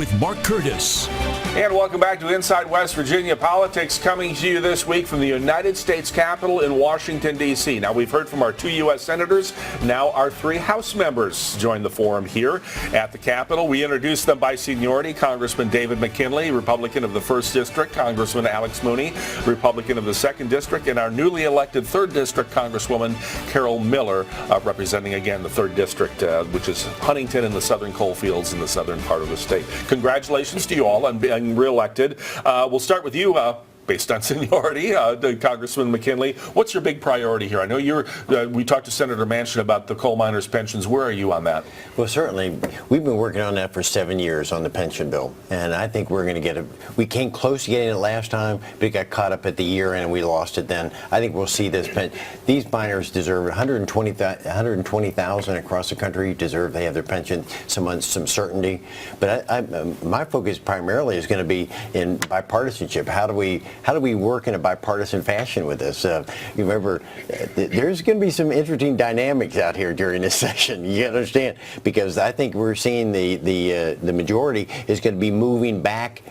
with Mark Curtis. And welcome back to Inside West Virginia Politics, coming to you this week from the United States Capitol in Washington, D.C. Now, we've heard from our 2 U.S. senators. Now our 3 House members join the forum here at the Capitol. We introduced them by seniority. Congressman David McKinley, Republican of the 1st District. Congressman Alex Mooney, Republican of the 2nd District. And our newly elected 3rd District Congresswoman Carol Miller, representing again the 3rd District, which is Huntington and the southern coal fields in the southern part of the state. Congratulations to you all on being reelected. We'll start with you, based on seniority, Congressman McKinley. What's your big priority here? I know we talked to Senator Manchin about the coal miners' pensions. Where are you on that? Well, certainly, we've been working on that for 7 years on the pension bill, and I think we're going to we came close to getting it last time, but it got caught up at the year end and we lost it then. I think we'll see this. These miners deserve 120,000 across the country they have their pension, some certainty. But my focus primarily is going to be in bipartisanship. How do we work in a bipartisan fashion with this? You remember, there's going to be some interesting dynamics out here during this session. You understand, because I think we're seeing the majority is going to be moving back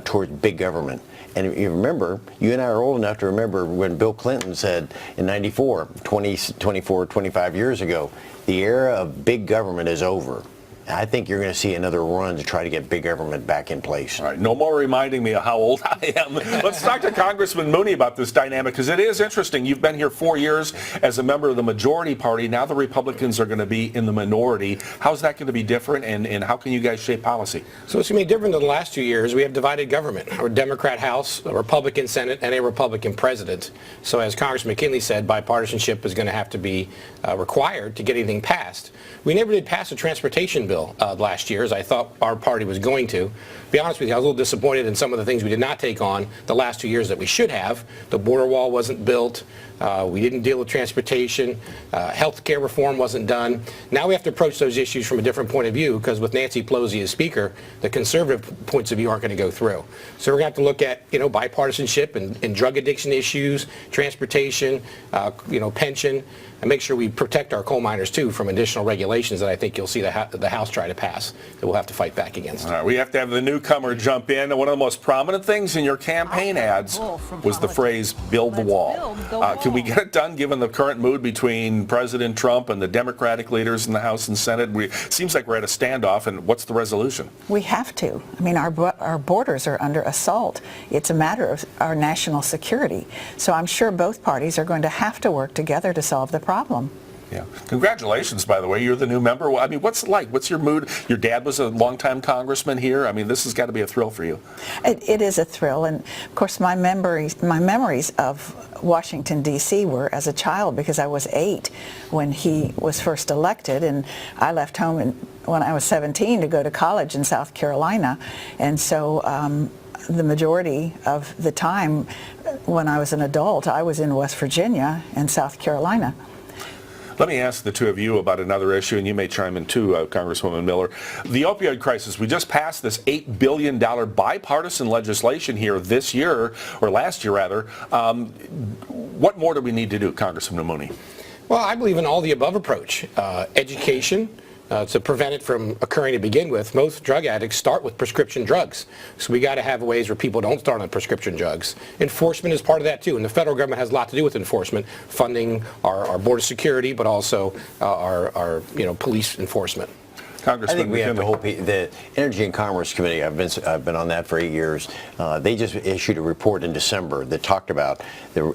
towards big government. And you remember, you and I are old enough to remember when Bill Clinton said in 94, 25 years ago, the era of big government is over. I think you're going to see another run to try to get big government back in place. All right, no more reminding me of how old I am. Let's talk to Congressman Mooney about this dynamic, because it is interesting. You've been here 4 years as a member of the majority party. Now the Republicans are going to be in the minority. How's that going to be different, and how can you guys shape policy? So it's going to be different than the last 2 years. We have divided government, a Democrat House, a Republican Senate, and a Republican President. So as Congressman McKinley said, bipartisanship is going to have to be required to get anything passed. We never did pass a transportation bill last year, as I thought our party was going to. To be honest with you, I was a little disappointed in some of the things we did not take on the last 2 years that we should have. The border wall wasn't built. We didn't deal with transportation. Health care reform wasn't done. Now we have to approach those issues from a different point of view, because with Nancy Pelosi as Speaker, the conservative points of view aren't going to go through. So we're going to have to look at, bipartisanship and drug addiction issues, transportation, pension, and make sure we protect our coal miners, too, from additional regulations that I think you'll see the House try to pass that we'll have to fight back against. All right, we have to have the newcomer jump in. One of the most prominent things in your campaign ads was the phrase, build the wall. Can we get it done, given the current mood between President Trump and the Democratic leaders in the House and Senate? It seems like we're at a standoff, and what's the resolution? We have to. I mean, our borders are under assault. It's a matter of our national security. So I'm sure both parties are going to have to work together to solve the problem. Yeah. Congratulations, by the way. You're the new member. I mean, what's it like? What's your mood? Your dad was a longtime congressman here. I mean, this has got to be a thrill for you. It is a thrill. And, of course, my memories of Washington, D.C. were as a child, because I was 8 when he was first elected. And I left home when I was 17 to go to college in South Carolina. And so the majority of the time when I was an adult, I was in West Virginia and South Carolina. Let me ask the two of you about another issue, and you may chime in too, Congresswoman Miller. The opioid crisis. We just passed this $8 billion bipartisan legislation here this year, or last year rather. What more do we need to do, Congressman Mooney? Well, I believe in all the above approach. Education. To prevent it from occurring to begin with. Most drug addicts start with prescription drugs. So we got to have ways where people don't start on prescription drugs. Enforcement is part of that too, and the federal government has a lot to do with enforcement, funding our border security, but also our police enforcement. Congressman I think we have to hope the Energy and Commerce Committee, I've been on that for 8 years. They just issued a report in December that talked about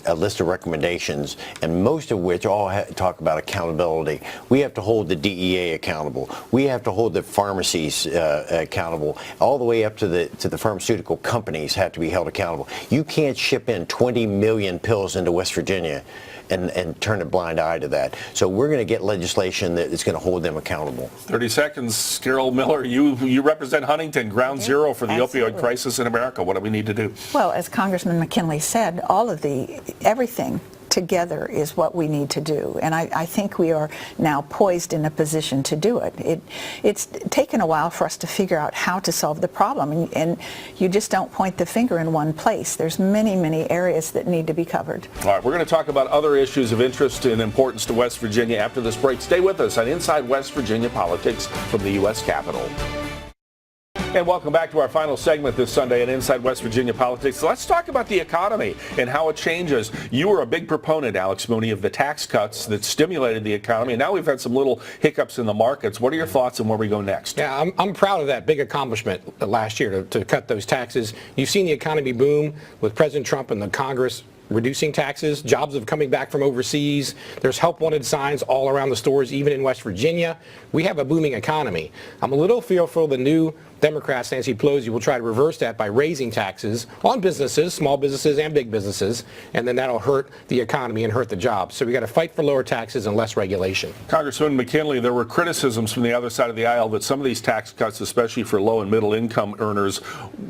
a list of recommendations, and most of which all talk about accountability. We have to hold the DEA accountable. We have to hold the pharmacies accountable. All the way up to the pharmaceutical companies have to be held accountable. You can't ship in 20 million pills into West Virginia and turn a blind eye to that. So we're going to get legislation that is going to hold them accountable. 30 seconds. Carol Miller, you represent Huntington, ground zero for the opioid crisis in America. What do we need to do? Well, as Congressman McKinley said, everything together is what we need to do. And I think we are now poised in a position to do it. It's taken a while for us to figure out how to solve the problem. And you just don't point the finger in one place. There's many, many areas that need to be covered. All right, we're going to talk about other issues of interest and importance to West Virginia after this break. Stay with us on Inside West Virginia Politics from the U.S. Capitol. And welcome back to our final segment this Sunday in Inside West Virginia Politics. Let's talk about the economy and how it changes. You were a big proponent, Alex Mooney, of the tax cuts that stimulated the economy. And now we've had some little hiccups in the markets. What are your thoughts on where we go next? Yeah, I'm proud of that big accomplishment last year to cut those taxes. You've seen the economy boom with President Trump and the Congress reducing taxes. Jobs are coming back from overseas. There's help wanted signs all around the stores, even in West Virginia. We have a booming economy. I'm a little fearful the new Democrats, Nancy Pelosi, will try to reverse that by raising taxes on businesses, small businesses and big businesses, and then that'll hurt the economy and hurt the jobs. So we got to fight for lower taxes and less regulation. Congressman McKinley, there were criticisms from the other side of the aisle that some of these tax cuts, especially for low and middle income earners,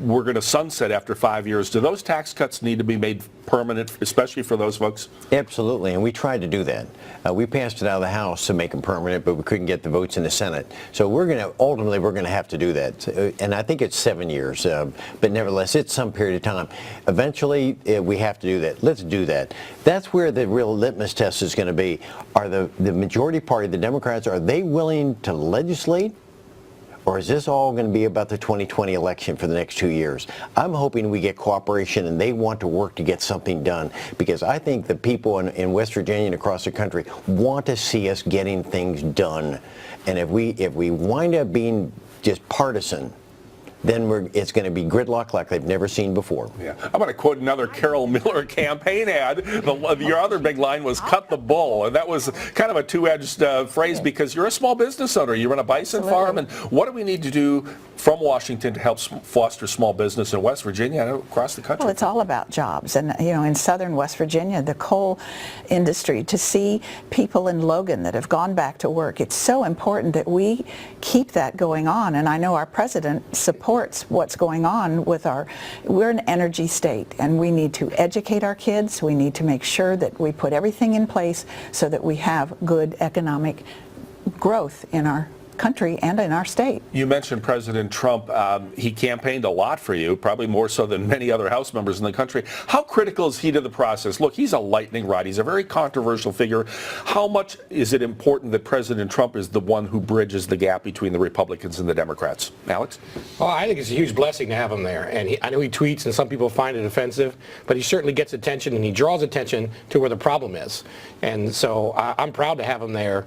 were going to sunset after 5 years. Do those tax cuts need to be made permanent, especially for those folks? Absolutely, and we tried to do that. We passed it out of the House to make them permanent, but we couldn't get the votes in the Senate. So ultimately we're going to have to do that. And I think it's 7 years, but nevertheless, it's some period of time. Eventually, we have to do that. Let's do that. That's where the real litmus test is going to be. Are the majority party, the Democrats, are they willing to legislate? Or is this all going to be about the 2020 election for the next 2 years? I'm hoping we get cooperation and they want to work to get something done, because I think the people in West Virginia and across the country want to see us getting things done. And if we wind up being just partisan, then it's going to be gridlock like they've never seen before. Yeah. I'm going to quote another Carol Miller campaign ad. Your other big line was "cut the bull," and that was kind of a two-edged phrase, because you're a small business owner. You run a bison farm, and what do we need to do from Washington to help foster small business in West Virginia and across the country? Well, it's all about jobs. And, in southern West Virginia, the coal industry, to see people in Logan that have gone back to work, it's so important that we keep that going on. And I know our president supports what's going on with we're an energy state, and we need to educate our kids. We need to make sure that we put everything in place so that we have good economic growth in our country and in our state. You mentioned President Trump. He campaigned a lot for you, probably more so than many other House members in the country. How critical is he to the process? Look, he's a lightning rod. He's a very controversial figure. How much is it important that President Trump is the one who bridges the gap between the Republicans and the Democrats? Alex? Well, I think it's a huge blessing to have him there. And I know he tweets and some people find it offensive, but he certainly gets attention and he draws attention to where the problem is. And so I'm proud to have him there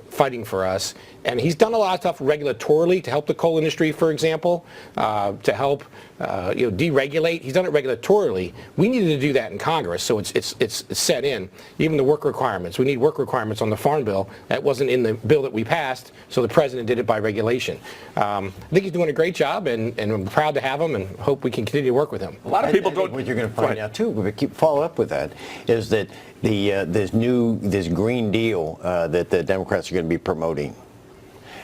fighting for us. And he's done a lot of stuff regulatorily to help the coal industry, for example, to help deregulate. He's done it regulatorily. We needed to do that in Congress, so it's set in. Even the work requirements. We need work requirements on the Farm Bill. That wasn't in the bill that we passed, so the president did it by regulation. I think he's doing a great job, and I'm proud to have him, and hope we can continue to work with him. A lot of people don't. What you're going to find out too, but follow up with that, is that this Green Deal that the Democrats are going to be promoting.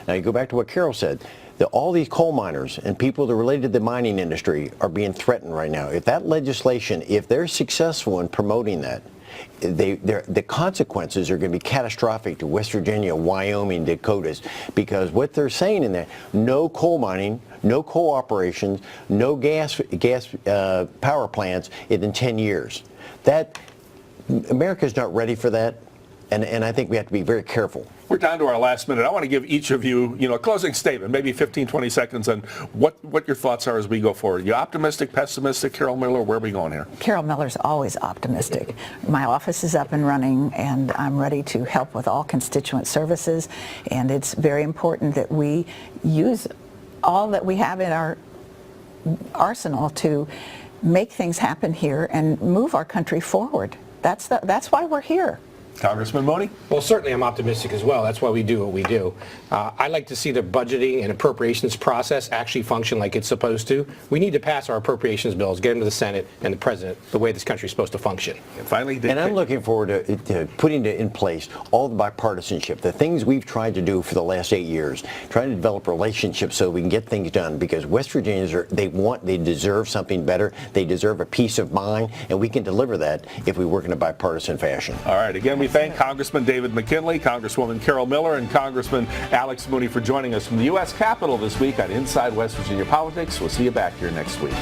Now you go back to what Carol said. All these coal miners and people that are related to the mining industry are being threatened right now. If that legislation, if they're successful in promoting that, the consequences are going to be catastrophic to West Virginia, Wyoming, Dakotas, because what they're saying in there, no coal mining, no coal operations, no gas power plants in 10 years. America's not ready for that, and I think we have to be very careful. We're down to our last minute. I want to give each of you, a closing statement, maybe 15, 20 seconds on what your thoughts are as we go forward. You optimistic, pessimistic? Carol Miller, where are we going here? Carol Miller's always optimistic. My office is up and running, and I'm ready to help with all constituent services, and it's very important that we use all that we have in our arsenal to make things happen here and move our country forward. That's why we're here. Congressman Mooney? Well, certainly I'm optimistic as well. That's why we do what we do. I like to see the budgeting and appropriations process actually function like it's supposed to. We need to pass our appropriations bills, get them to the Senate and the President the way this country is supposed to function. And finally, I'm looking forward to putting in place all the bipartisanship, the things we've tried to do for the last 8 years, trying to develop relationships so we can get things done, because West Virginians they deserve something better. They deserve a peace of mind, and we can deliver that if we work in a bipartisan fashion. All right. Again, we thank Congressman David McKinley, Congresswoman Carol Miller, and Congressman Alex Mooney for joining us from the U.S. Capitol this week on Inside West Virginia Politics. We'll see you back here next week.